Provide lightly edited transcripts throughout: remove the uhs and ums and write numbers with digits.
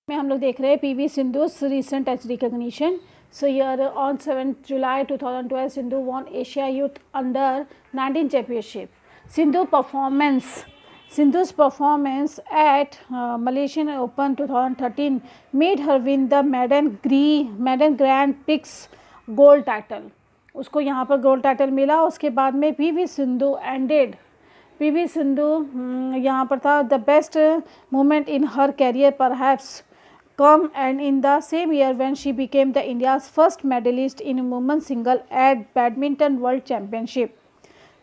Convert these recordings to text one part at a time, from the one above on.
में हम लोग देख रहे हैं PV Sindhu recent H recognition. So here on 7th July 2012, Sindhu won Asia Youth Under 19 Championship. Sindhu's performance at Malaysian Open 2013 made her win the Madden Grand Prix gold title. उसको यहाँ पर gold title मिला. उसके बाद में PV Sindhu यहाँ पर था the best moment in her career perhaps come and in the same year when she became the India's first medalist in women's single at Badminton World Championship.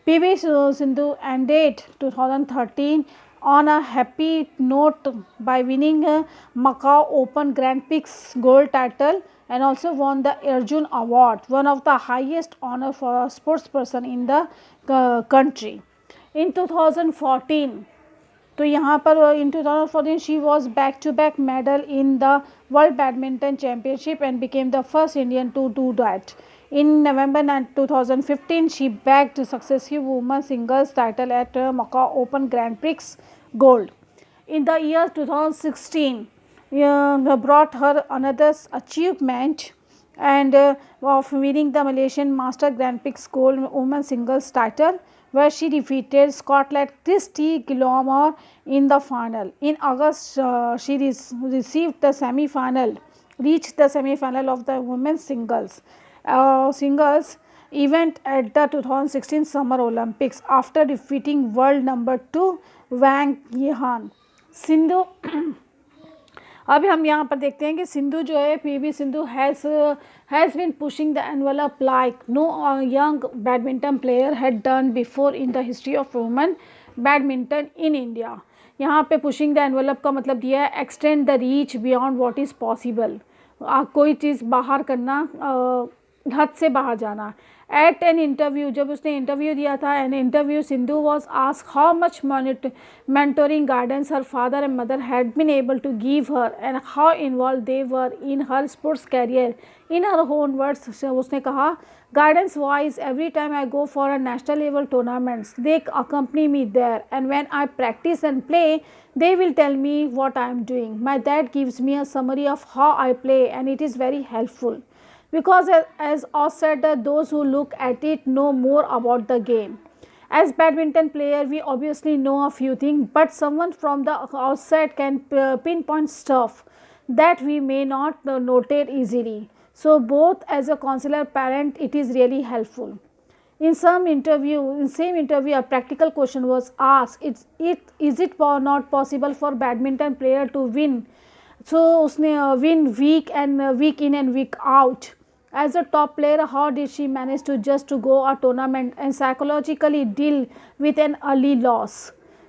PV Sindhu ended 2013 on a happy note by winning Macau Open Grand Prix gold title and also won the Arjun Award, one of the highest honor for a sports person in the country. In 2014, तो यहाँ पर in 2014 she was back to back medal in the world badminton championship and became the first Indian to do that. In November 2015, she bagged successive women's singles title at Macau Open Grand Prix Gold. In the year 2016, brought her another achievement and of winning the Malaysian Master Grand Prix Gold Women's Singles title, where she defeated Scotland's Christy Gilmore in the final. In August, she reached the semi-final of the women's singles event at the 2016 Summer Olympics after defeating world number 2 Wang Yihan. Sindhu अभी हम यहाँ पर देखते हैं कि सिंधु जो है PV Sindhu has been pushing the envelope like no young badminton player had done before in the history of women badminton in India. यहाँ पे पुशिंग द एनवेलप का मतलब दिया है extend the reach beyond what is possible. कोई चीज़ बाहर करना, हद से बाहर जाना. एट एन इंटरव्यू, जब उसने इंटरव्यू दिया था, an interview Sindhu was asked how much mentoring guidance her father and mother had been able to give her and how involved they were in her sports career. In her own words, उसने कहा, guidance wise, every time I go for a national level tournaments, they accompany me there, and when I practice and play, they will tell me what I am doing. My dad gives me a summary of how I play and it is very helpful. Because as Oz said, those who look at it know more about the game. As badminton player, we obviously know a few things, but someone from the outside can pinpoint stuff that we may not notate easily. So both as a consular parent, it is really helpful. In same interview, a practical question was asked: Is it not possible for badminton player to win? So उसने win week in and week out. As a top player, how did she manage to just to go a tournament and psychologically deal with an early loss?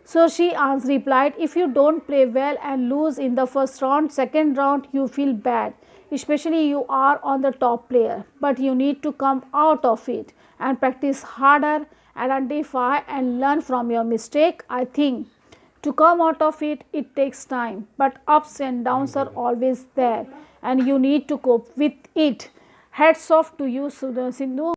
So she replied, if you don't play well and lose in the first round, second round you feel bad, especially you are on the top player, but you need to come out of it and practice harder, identify and learn from your mistake. I think to come out of it, it takes time, but ups and downs are always there and you need to cope with it. Hats off to you, Sindhu.